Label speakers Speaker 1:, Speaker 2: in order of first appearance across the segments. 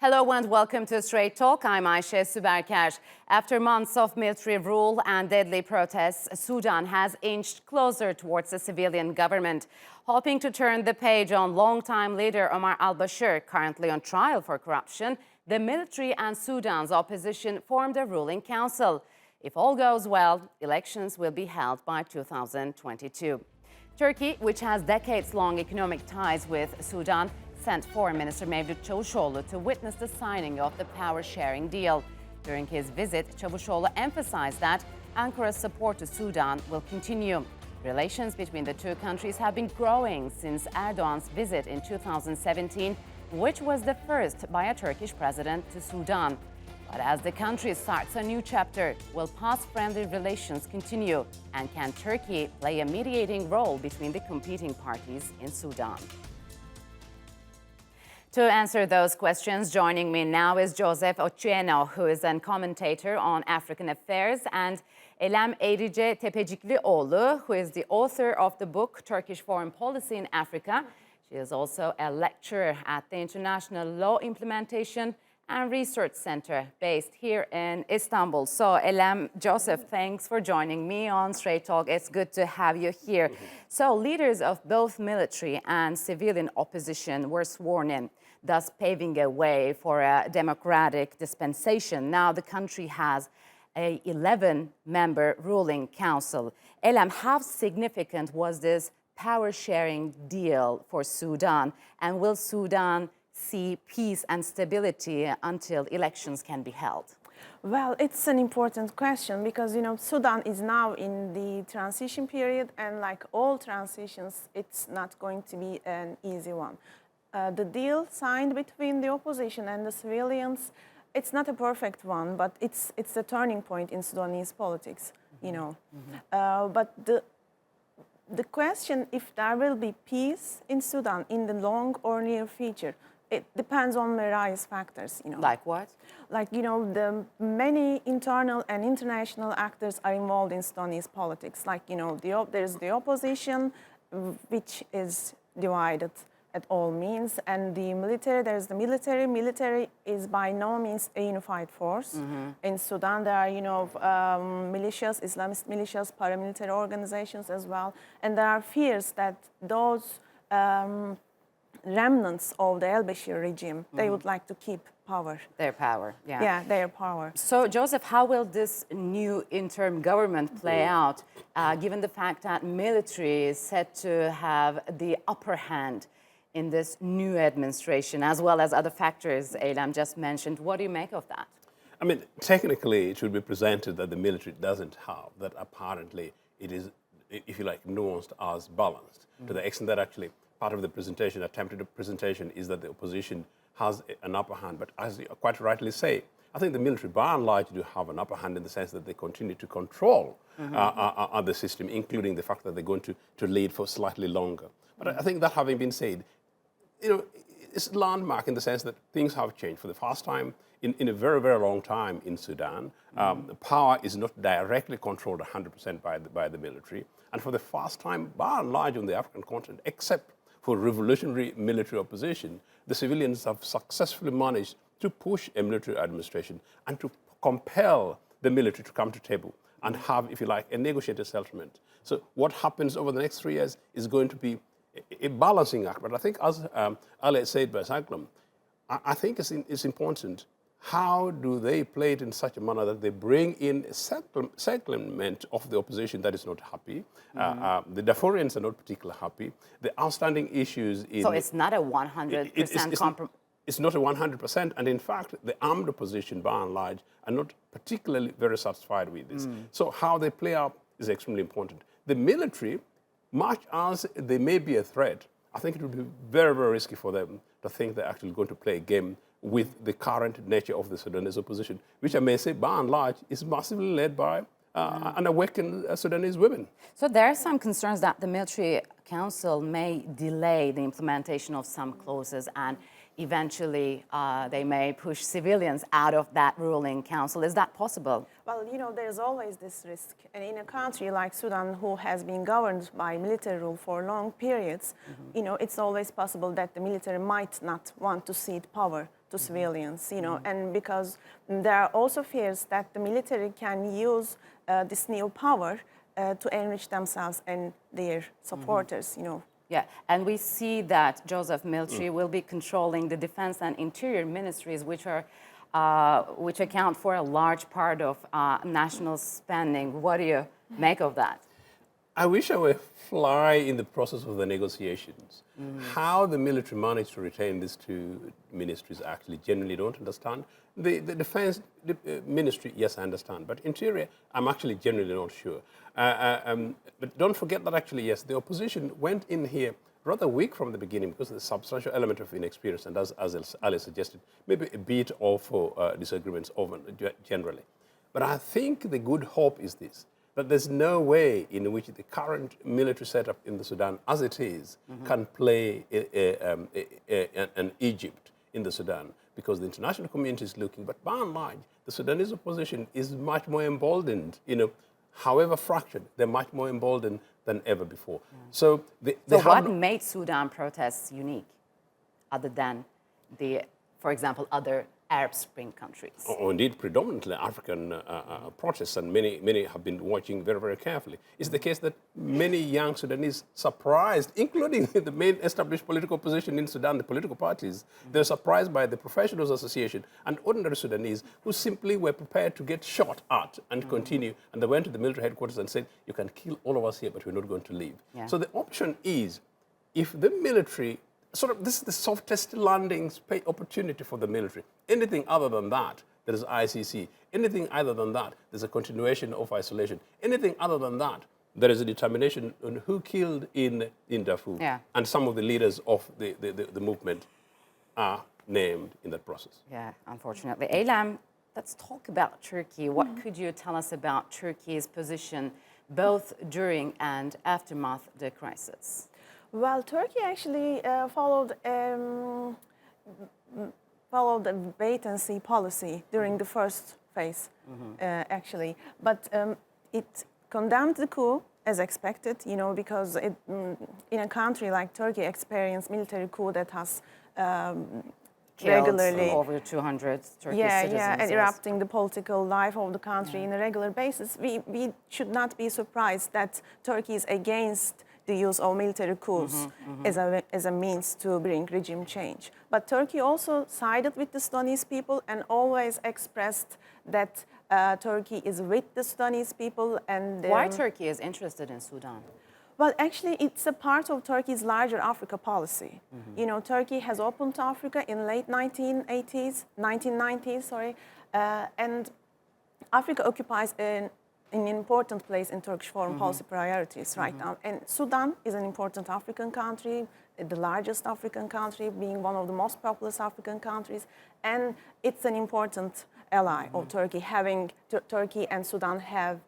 Speaker 1: Hello and welcome to Straight Talk. I'm Ayşe Süberker. After months of military rule and deadly protests, Sudan has inched closer towards a civilian government. Hoping to turn the page on longtime leader Omar al-Bashir, currently on trial for corruption, the military and Sudan's opposition formed a ruling council. If all goes well, elections will be held by 2022. Turkey, which has decades-long economic ties with Sudan, sent Foreign Minister Mevlut to witness the signing of the power-sharing deal. During his visit, Cavusoglu emphasized that Ankara's support to Sudan will continue. Relations between the two countries have been growing since Erdogan's visit in 2017, which was the first by a Turkish president to Sudan. But as the country starts a new chapter, will past-friendly relations continue? And can Turkey play a mediating role between the competing parties in Sudan? To answer those questions, joining me now is Joseph Ochieno, who is a commentator on African affairs, and Elem Eğrice Tepeciklioğlu, who is the author of the book Turkish Foreign Policy in Africa. She is also a lecturer at the International Law Implementation and Research Center based here in Istanbul. So Elem, Joseph, thanks for joining me on Straight Talk. It's good to have you here. So leaders of both military and civilian opposition were sworn in, thus paving a way for a democratic dispensation. Now the country has a 11-member ruling council. Elem, how significant was this power-sharing deal for Sudan? And will Sudan see peace and stability until elections can be held?
Speaker 2: Well, it's an important question because, Sudan is now in the transition period, and like all transitions, it's not going to be an easy one. The deal signed between the opposition and the civilians, it's not a perfect one, but it's a turning point in Sudanese politics, But the question if there will be peace in Sudan in the long or near future, it depends on various factors,
Speaker 1: Like what?
Speaker 2: Like, the many internal and international actors are involved in Sudanese politics. Like, there's the opposition, which is divided at all means, and the military, there's the military. Military is by no means a unified force. In Sudan, there are, militias, Islamist militias, paramilitary organizations as well, and there are fears that those remnants of the al-Bashir regime, they would like to keep power.
Speaker 1: Their power, yeah.
Speaker 2: Yeah, their power.
Speaker 1: So, Joseph, how will this new interim government play out, given the fact that military is set to have the upper hand in this new administration, as well as other factors Elem just mentioned? What do you make of that?
Speaker 3: I mean, technically, it should be presented that the military doesn't have, that apparently it is, if you like, nuanced as balanced, to the extent that actually part of the presentation, attempted presentation, is that the opposition has an upper hand. But as you quite rightly say, I think the military, by and large, do have an upper hand in the sense that they continue to control the system, including the fact that they're going to lead for slightly longer. But I think that having been said, it's landmark in the sense that things have changed for the first time in a very, very long time in Sudan. Power is not directly controlled 100% by the military. And for the first time, by and large, on the African continent, except for revolutionary military opposition, the civilians have successfully managed to push a military administration and to compel the military to come to table and have, if you like, a negotiated settlement. So what happens over the next 3 years is going to be a balancing act. But I think, as Ali said by Cyclone, I think it's important. How do they play it in such a manner that they bring in a settlement of the opposition that is not happy? The Darfurians are not particularly happy. The outstanding issues in...
Speaker 1: So it's not a 100% compromise?
Speaker 3: It's not a 100%. And in fact, the armed opposition, by and large, are not particularly very satisfied with this. So how they play out is extremely important. The military, much as they may be a threat, I think it would be very, very risky for them to think they're actually going to play a game with the current nature of the Sudanese opposition, which I may say, by and large, is massively led by an awakened Sudanese women.
Speaker 1: So there are some concerns that the military council may delay the implementation of some clauses, and eventually they may push civilians out of that ruling council. Is that possible?
Speaker 2: Well, there's always this risk. And in a country like Sudan, who has been governed by military rule for long periods, it's always possible that the military might not want to cede power to civilians, and because there are also fears that the military can use this new power to enrich themselves and their supporters,
Speaker 1: Yeah, and we see that Joseph Military will be controlling the defense and interior ministries, which account for a large part of national spending. What do you make of that?
Speaker 3: I wish I were a fly in the process of the negotiations. How the military managed to retain these two ministries, I actually genuinely don't understand. The defense ministry, yes, I understand. But interior, I'm actually genuinely not sure. But don't forget that actually, yes, the opposition went in here rather weak from the beginning because of the substantial element of inexperience and as Ali suggested, maybe a bit of disagreements over generally. But I think the good hope is this, that there's no way in which the current military setup in the Sudan, as it is, can play an Egypt in the Sudan, because the international community is looking. But by and large, the Sudanese opposition is much more emboldened. However fractured, they're much more emboldened than ever before. So,
Speaker 1: what made Sudan protests unique, other than for example, other Arab Spring countries?
Speaker 3: Or indeed, predominantly African protests, and many have been watching very, very carefully. It's the case that many young Sudanese surprised, including the main established political position in Sudan, the political parties, they're surprised by the Professionals Association and ordinary Sudanese who simply were prepared to get shot at and continue. And they went to the military headquarters and said, you can kill all of us here, but we're not going to leave. Yeah. So the option is, if the military this is the softest landing opportunity for the military. Anything other than that, there is ICC. Anything other than that, there's a continuation of isolation. Anything other than that, there is a determination on who killed in Darfur. Yeah. And some of the leaders of the movement are named in that process.
Speaker 1: Yeah, unfortunately. Eylem, let's talk about Turkey. What could you tell us about Turkey's position both during and aftermath of the crisis?
Speaker 2: Well, Turkey actually followed a wait-and-see policy during the first phase, actually. But it condemned the coup, as expected, because in a country like Turkey experienced military coup that has regularly
Speaker 1: over 200 Turkish citizens.
Speaker 2: And erupting the political life of the country on a regular basis. We should not be surprised that Turkey is against the use of military coups as a means to bring regime change. But Turkey also sided with the Sudanese people and always expressed that Turkey is with the Sudanese people. And
Speaker 1: why Turkey is interested in Sudan?
Speaker 2: Well, actually, it's a part of Turkey's larger Africa policy. Turkey has opened to Africa in late 1990s, and Africa occupies an important place in Turkish foreign policy priorities right now. And Sudan is an important African country, the largest African country, being one of the most populous African countries. And it's an important ally of Turkey, having Turkey and Sudan have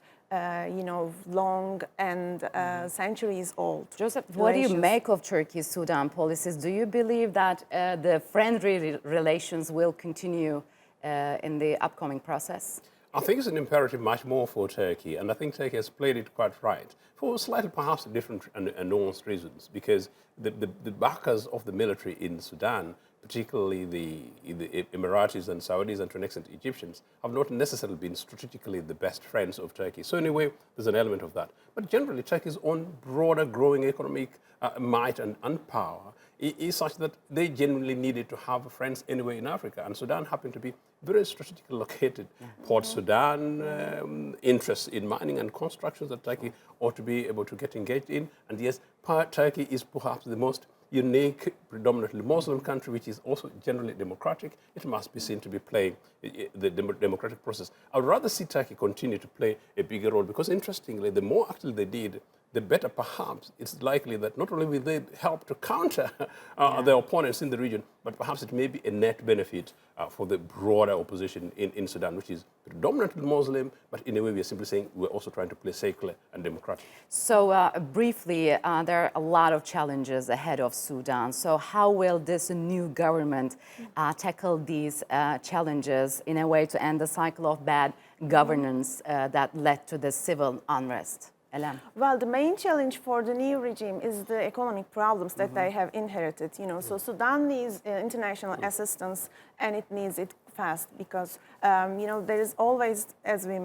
Speaker 2: long and centuries old.
Speaker 1: Joseph, what do you make of Turkey's Sudan policies? Do you believe that the friendly relations will continue in the upcoming process?
Speaker 3: I think it's an imperative much more for Turkey, and I think Turkey has played it quite right for slightly perhaps different and nuanced reasons, because the backers of the military in Sudan, particularly the Emiratis and Saudis and to an extent Egyptians, have not necessarily been strategically the best friends of Turkey. So in a way, there's an element of that. But generally, Turkey's own broader growing economic might and power is such that they genuinely needed to have friends anywhere in Africa. And Sudan happened to be very strategically located. Port Sudan, interests in mining and constructions that Turkey ought to be able to get engaged in. And yes, Turkey is perhaps the most unique, predominantly Muslim country, which is also generally democratic. It must be seen to be playing the democratic process. I would rather see Turkey continue to play a bigger role, because interestingly, the more actually they did, the better perhaps it's likely that not only will they help to counter their opponents in the region, but perhaps it may be a net benefit for the broader opposition in Sudan, which is predominantly Muslim, but in a way we are simply saying we're also trying to play secular and democratic.
Speaker 1: So briefly, there are a lot of challenges ahead of Sudan. So how will this new government tackle these challenges in a way to end the cycle of bad governance that led to the civil unrest? Elem.
Speaker 2: Well, the main challenge for the new regime is the economic problems that they have inherited. So Sudan needs international assistance, and it needs it fast because there is always, as we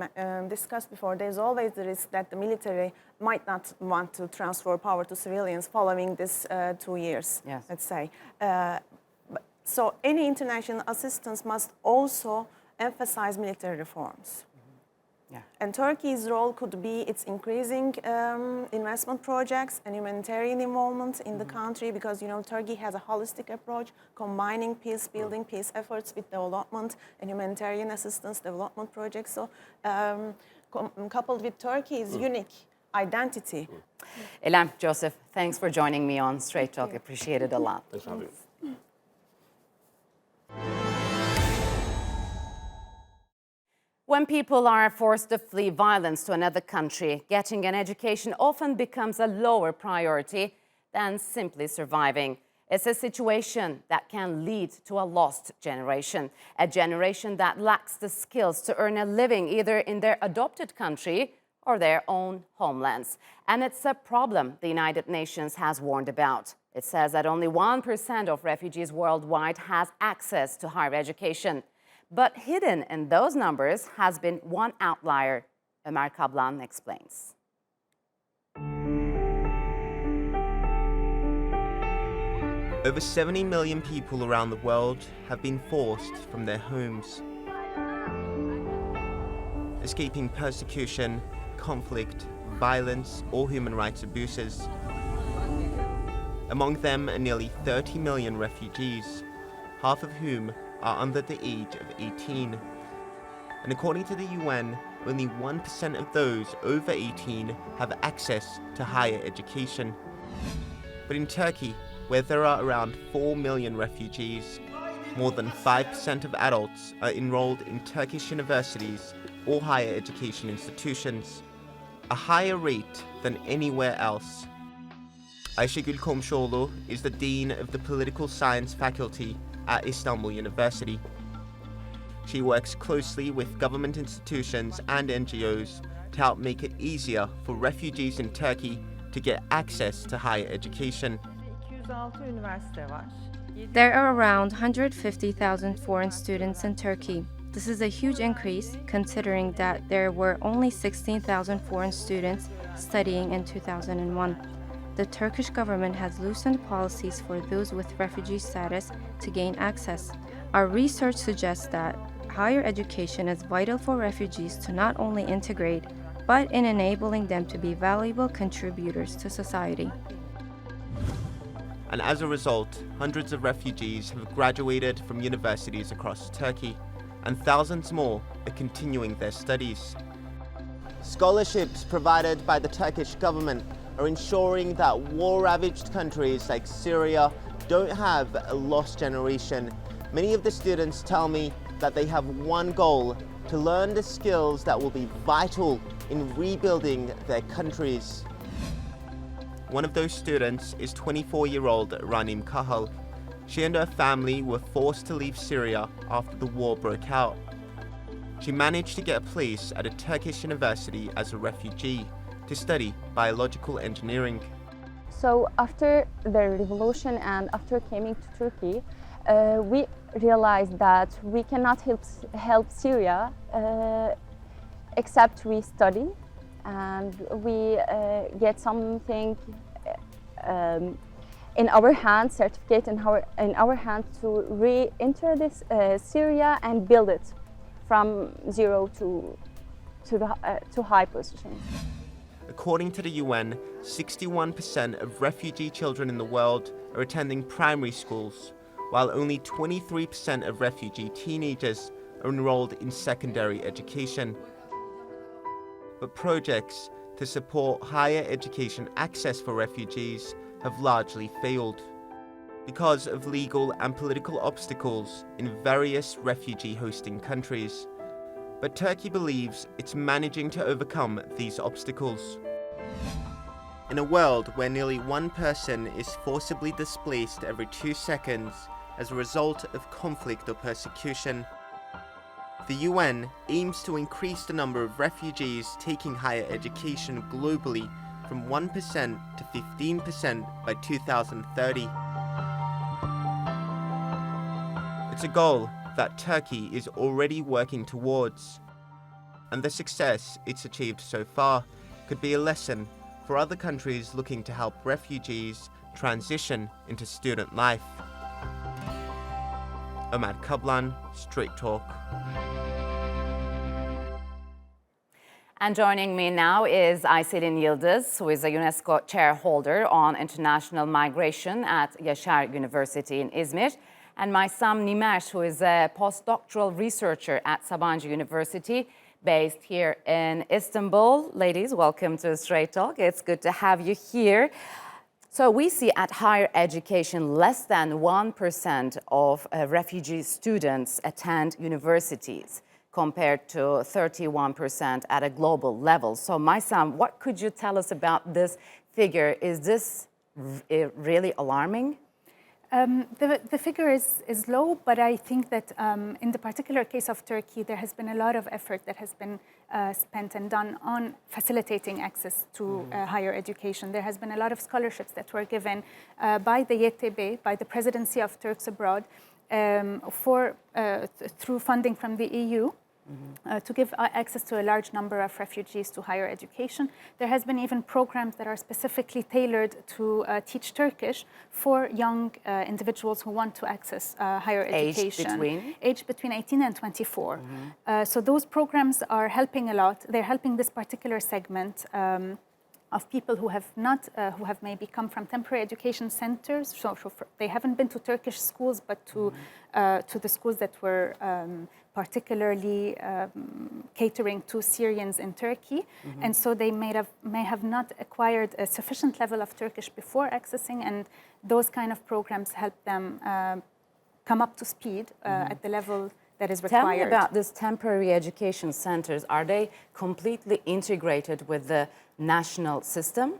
Speaker 2: discussed before, there is always the risk that the military might not want to transfer power to civilians following this 2 years,
Speaker 1: Yes.
Speaker 2: let's say. So any international assistance must also emphasize military reforms.
Speaker 1: Yeah.
Speaker 2: And Turkey's role could be its increasing investment projects and humanitarian involvement in the country because, Turkey has a holistic approach, combining peace building, peace efforts with development and humanitarian assistance development projects. So coupled with Turkey's unique identity.
Speaker 1: Elem, Joseph, thanks for joining me on Straight Talk. Appreciate it a lot.
Speaker 3: Thanks for having me.
Speaker 1: When people are forced to flee violence to another country, getting an education often becomes a lower priority than simply surviving. It's a situation that can lead to a lost generation, a generation that lacks the skills to earn a living either in their adopted country or their own homelands. And it's a problem the United Nations has warned about. It says that only 1% of refugees worldwide has access to higher education. But hidden in those numbers has been one outlier. Omar explains.
Speaker 4: Over 70 million people around the world have been forced from their homes, escaping persecution, conflict, violence, or human rights abuses. Among them are nearly 30 million refugees, half of whom are under the age of 18. And according to the UN, only 1% of those over 18 have access to higher education. But in Turkey, where there are around 4 million refugees, more than 5% of adults are enrolled in Turkish universities or higher education institutions, a higher rate than anywhere else. Ayşegül Komşuoğlu is the Dean of the Political Science Faculty at Istanbul University. She works closely with government institutions and NGOs to help make it easier for refugees in Turkey to get access to higher education.
Speaker 5: There are around 150,000 foreign students in Turkey. This is a huge increase considering that there were only 16,000 foreign students studying in 2001. The Turkish government has loosened policies for those with refugee status to gain access. Our research suggests that higher education is vital for refugees to not only integrate, but in enabling them to be valuable contributors to society.
Speaker 4: And as a result, hundreds of refugees have graduated from universities across Turkey, and thousands more are continuing their studies. Scholarships provided by the Turkish government are ensuring that war-ravaged countries like Syria don't have a lost generation. Many of the students tell me that they have one goal: to learn the skills that will be vital in rebuilding their countries. One of those students is 24-year-old Ranim Kahal. She and her family were forced to leave Syria after the war broke out. She managed to get a place at a Turkish university as a refugee to study biological engineering.
Speaker 6: So after the revolution and after coming to Turkey, we realized that we cannot help Syria except we study and we get something in our hand, certificate in our hand to re-enter this Syria and build it from zero to high position.
Speaker 4: According to the UN, 61% of refugee children in the world are attending primary schools, while only 23% of refugee teenagers are enrolled in secondary education. But projects to support higher education access for refugees have largely failed because of legal and political obstacles in various refugee hosting countries. But Turkey believes it's managing to overcome these obstacles. In a world where nearly one person is forcibly displaced every 2 seconds as a result of conflict or persecution, The UN aims to increase the number of refugees taking higher education globally from 1% to 15% by 2030. It's a goal that Turkey is already working towards, and the success it's achieved so far could be a lesson for other countries looking to help refugees transition into student life. Omar Kablan, Straight Talk.
Speaker 1: And joining me now is Ayselin Yıldız, who is a UNESCO chairholder on international migration at Yaşar University in Izmir, and my son Nimer, who is a postdoctoral researcher at Sabancı University, based here in Istanbul. Ladies, welcome to Straight Talk. It's good to have you here. So we see at higher education, less than 1% of refugee students attend universities, compared to 31% at a global level. So my son, what could you tell us about this figure? Is this really alarming?
Speaker 7: The figure is low, but I think that in the particular case of Turkey, there has been a lot of effort that has been spent and done on facilitating access to higher education. There has been a lot of scholarships that were given by the YTB, by the Presidency of Turks Abroad, through funding from the EU. To give access to a large number of refugees to higher education. There has been even programs that are specifically tailored to teach Turkish for young individuals who want to access higher education. Aged between 18 and 24. So those programs are helping a lot. They're helping this particular segment of people who have not, who have maybe come from temporary education centers. So they haven't been to Turkish schools, but to the schools that were particularly catering to Syrians in Turkey. And so they may have not acquired a sufficient level of Turkish before accessing, and those kind of programs help them come up to speed at the level that is required.
Speaker 1: Tell me about these temporary education centers. Are they completely integrated with the national system?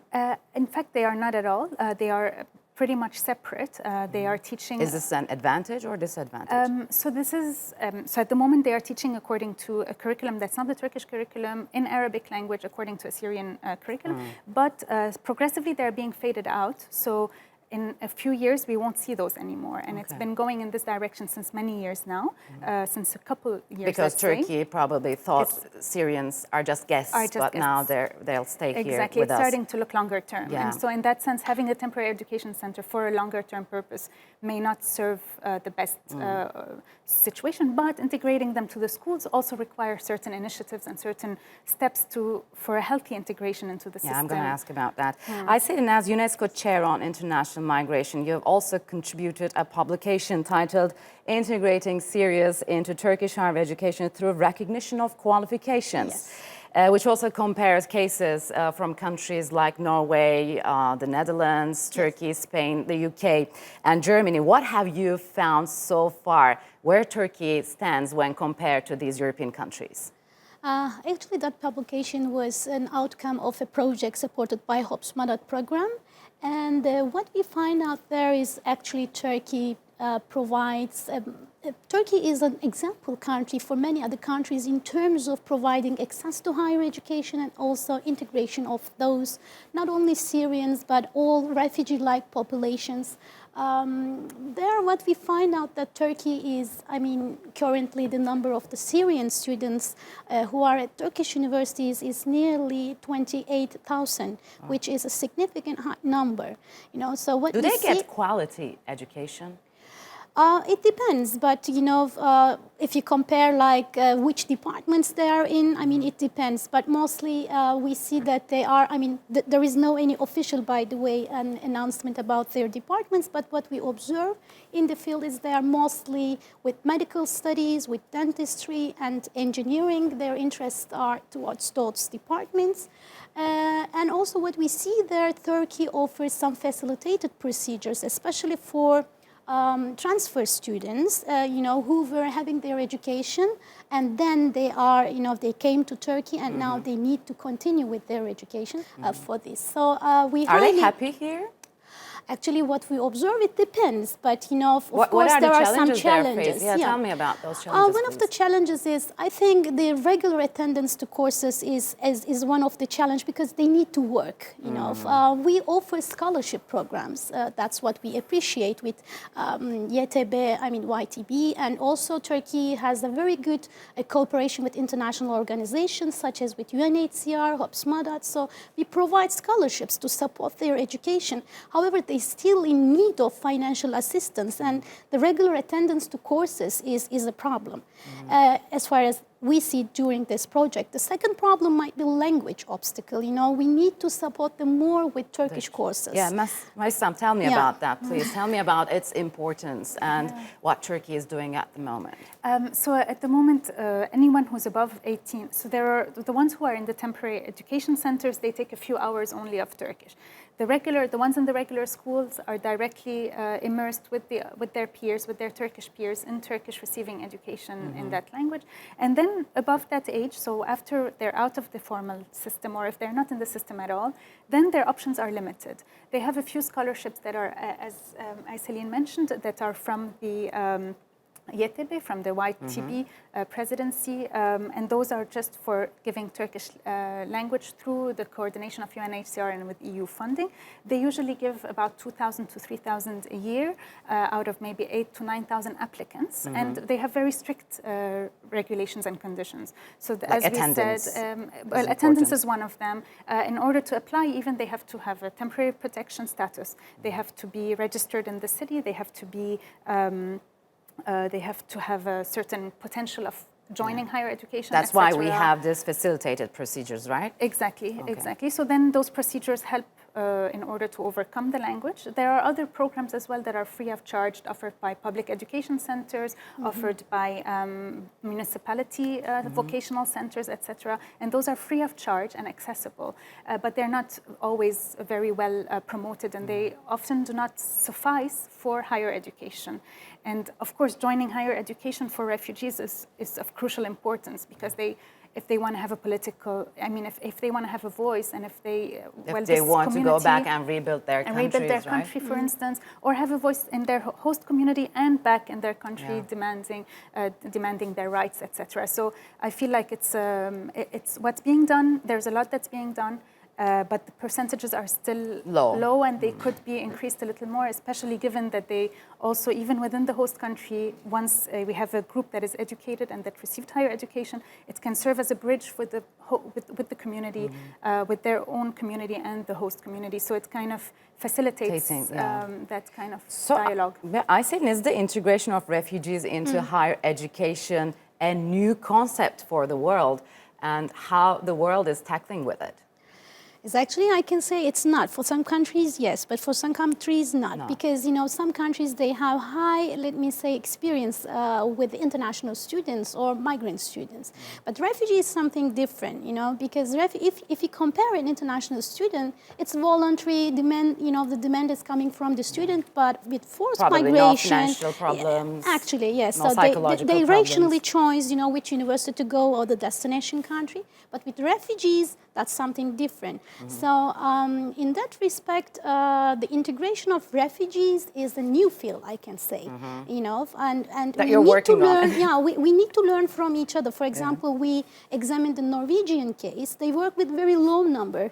Speaker 7: In fact, they are not at all. They are pretty much separate. They are teaching...
Speaker 1: Is this an advantage or disadvantage?
Speaker 7: So this is... so at the moment, they are teaching according to a curriculum that's not the Turkish curriculum, in Arabic language, according to a Syrian curriculum. But progressively, they're being faded out. So in a few years, we won't see those anymore. And it's been going in this direction since many years now, since a couple years.
Speaker 1: Because Turkey probably thought Syrians are just guests, but now they'll stay here with us.
Speaker 7: Exactly, it's starting to look longer term.
Speaker 1: Yeah.
Speaker 7: And so in that sense, having a temporary education center for a longer term purpose may not serve the best situation, but integrating them to the schools also requires certain initiatives and certain steps for a healthy integration into the system.
Speaker 1: Yeah, I'm going to ask about that. I sit in as UNESCO chair on international migration. You have also contributed a publication titled Integrating Syrians into Turkish Higher Education Through Recognition of Qualifications, which also compares cases from countries like Norway, the Netherlands, Turkey, Spain, the UK, and Germany. What have you found so far, where Turkey stands when compared to these European countries?
Speaker 8: Actually, that publication was an outcome of a project supported by HOP's Madat program. And what we find out there is actually Turkey provides, Turkey is an example country for many other countries in terms of providing access to higher education and also integration of those, not only Syrians, but all refugee-like populations. There, what we find out that Turkey is, currently the number of the Syrian students who are at Turkish universities is nearly 28,000, which is a significant high number. So what
Speaker 1: do they get quality education?
Speaker 8: It depends, but if you compare which departments they are in, it depends. But mostly we see that they are, there is no any official, by the way, an announcement about their departments, but what we observe in the field is they are mostly with medical studies, with dentistry and engineering. Their interests are towards those departments. And also what we see there, Turkey offers some facilitated procedures, especially for transfer students, who were having their education, and then they are, they came to Turkey, and now they need to continue with their education for this. So
Speaker 1: Are they happy here?
Speaker 8: Actually, what we observe, it depends. But, you know, of
Speaker 1: What
Speaker 8: course,
Speaker 1: are
Speaker 8: there
Speaker 1: the
Speaker 8: are some
Speaker 1: challenges they're
Speaker 8: challenges.
Speaker 1: facing? Yeah, tell me about those challenges,
Speaker 8: One of the challenges is, I think the regular attendance to courses is one of the challenge because they need to work. You know, we offer scholarship programs. That's what we appreciate with YTB, and also Turkey has a very good cooperation with international organizations such as with UNHCR, HOPS-MADAT. So we provide scholarships to support their education. However, they still in need of financial assistance, and the regular attendance to courses is a problem as far as we see during this project. The second problem might be language obstacle. You know, we need to support them more with Turkish courses.
Speaker 1: Yeah, Maysam, tell me about that, please. Tell me about its importance and what Turkey is doing at the moment.
Speaker 7: So at the moment, anyone who's above 18, so there are the ones who are in the temporary education centers, they take a few hours only of Turkish. The ones in the regular schools are directly immersed with their peers, with their Turkish peers in Turkish, receiving education in that language. And then above that age, so after they're out of the formal system, or if they're not in the system at all, then their options are limited. They have a few scholarships that are, as Ayselin mentioned, that are from the YTB, from the YTB presidency, and those are just for giving Turkish language through the coordination of UNHCR and with EU funding. They usually give about 2,000 to 3,000 a year out of maybe 8,000 to 9,000 applicants, and they have very strict regulations and conditions. So as
Speaker 1: attendance
Speaker 7: we said, attendance is one of them. In order to apply, even they have to have a temporary protection status. They have to be registered in the city. They have to be they have to have a certain potential of joining higher education.
Speaker 1: That's why we have this facilitated procedures, right?
Speaker 7: Exactly, exactly. So then those procedures help in order to overcome the language. There are other programs as well that are free of charge, offered by public education centers, offered by municipality vocational centers, etc. And those are free of charge and accessible, but they're not always very well promoted, and they often do not suffice for higher education. And of course, joining higher education for refugees is of crucial importance, because if they want to have a political, if they want to have a voice, and if they
Speaker 1: want to go back and rebuild their
Speaker 7: country, for instance, or have a voice in their host community and back in their country, demanding their rights, etc. So I feel like it's what's being done. There's a lot that's being done. But the percentages are still low, and they could be increased a little more, especially given that they also, even within the host country, once we have a group that is educated and that received higher education, it can serve as a bridge with the community, with their own community and the host community. So it kind of facilitates that kind of dialogue.
Speaker 1: I think is the integration of refugees into higher education a new concept for the world, and how the world is tackling with it?
Speaker 8: It's actually, I can say it's not. For some countries, yes, but for some countries, not. Because, you know, some countries, they have high, let me say, experience with international students or migrant students. But refugee is something different, you know, because if you compare an international student, it's voluntary demand, you know, the demand is coming from the student, but with forced migration.
Speaker 1: No financial problems.
Speaker 8: Actually, yes.
Speaker 1: No
Speaker 8: So they rationally choose, you know, which university to go or the destination country. But with refugees, that's something different. So in that respect, the integration of refugees is a new field, I can say, you know, and
Speaker 1: that we need to
Speaker 8: learn. We need to learn from each other. For example, we examined the Norwegian case. They work with very low numbers,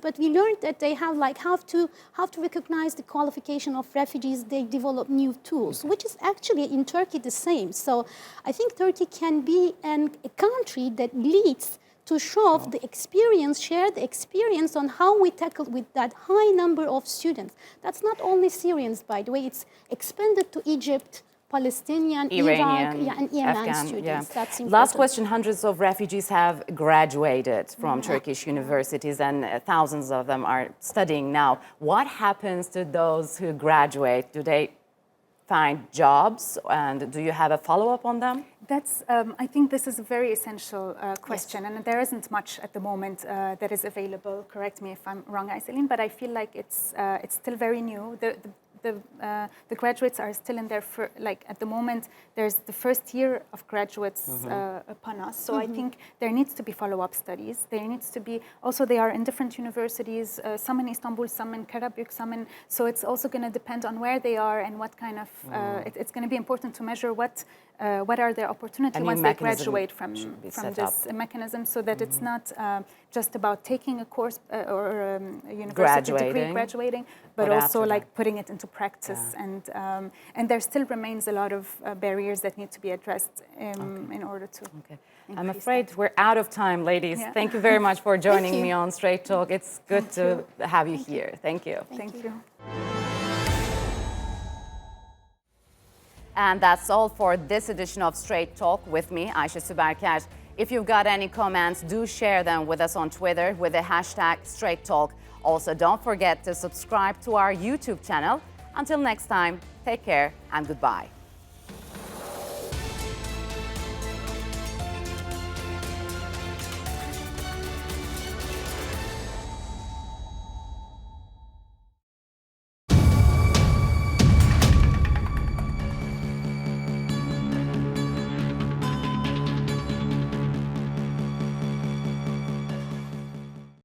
Speaker 8: but we learned that they have like how to recognize the qualification of refugees. They develop new tools, which is actually in Turkey the same. So I think Turkey can be a country that leads to show off the experience, share the experience on how we tackle with that high number of students. That's not only Syrians, by the way, it's expanded to Egypt, Palestinian,
Speaker 1: Iranian,
Speaker 8: Iraq, and Yemen
Speaker 1: Afghan,
Speaker 8: students. That's important.
Speaker 1: Last question, hundreds of refugees have graduated from Turkish universities, and thousands of them are studying now. What happens to those who graduate? Do they find jobs, and do you have a follow-up on them?
Speaker 7: That's, I think this is a very essential question, and there isn't much at the moment that is available. Correct me if I'm wrong, Ayselin, but I feel like it's still very new. the graduates are still in their, like at the moment, there's the first year of graduates upon us. So I think there needs to be follow-up studies. There needs to be, also they are in different universities, some in Istanbul, some in Karabük, some in, so it's also going to depend on where they are and what kind of, it's going to be important to measure what are their opportunities once they graduate from this mechanism, so that it's not just about taking a course or a university degree, graduating, but also like putting it into practice. And there still remains a lot of barriers that need to be addressed in order to.
Speaker 1: I'm afraid we're out of time, ladies. Thank you very much for joining me on Straight Talk. It's good to have you here. Thank you.
Speaker 7: Thank you.
Speaker 1: And that's all for this edition of Straight Talk with me, Ayşe Süberker. If you've got any comments, do share them with us on Twitter with the hashtag Straight Talk. Also, don't forget to subscribe to our YouTube channel. Until next time, take care and goodbye.